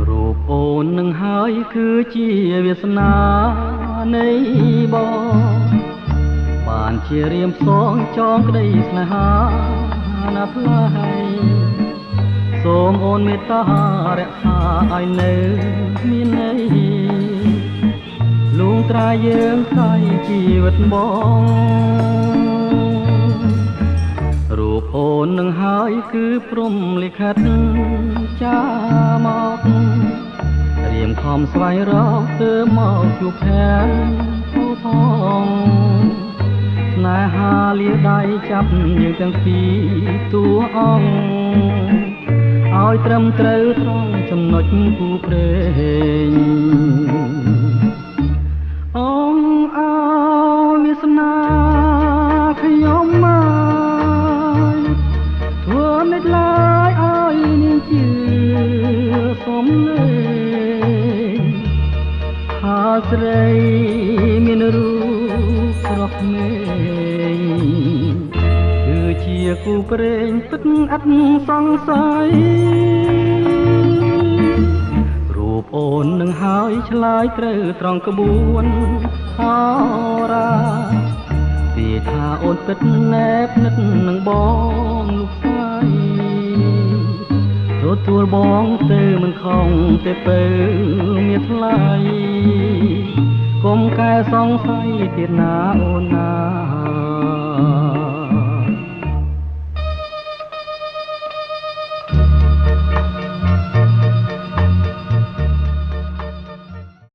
រូបអូននឹងហើយគឺជាវាសនានៃបងបានជារៀមផ្សងចងក្តីស្នេហាណាស់ថ្លៃសូមអូនមេត្តារក្សាឲ្យនៅមានន័យលួងត្រាយើងខ្សែជីវិតបងរូបអូននឹងហើយគឺព្រំលិខិតចាមករៀមខំស្វែងរកទៅមកជួបផែនគូផងស្នេហាលាដៃចាប់យើងទាំងពីរតួអង្គឲ្យត្រឹមត្រូវត្រង់ចំណុចគូព្រេងអង្គឲ្យវាសនាខ្ញុំមកធ្វើនិចឡើយឲ្យនាងជាសំលេងហើយស្រីមានរូបស្រស់មេគឺជាគូព្រេងទឹកអត់សង្ស័យរូបអូននឹងហើយឆ្លើយត្រូវត្រង់ក្បួនហោរាទីថាអូនពិតណែបនិតនឹងបងលោកស្រីទទួលបងទៅមិនខំទេពើមានថ្លៃកុំកែសង្ស័យទៀតណាអូនណា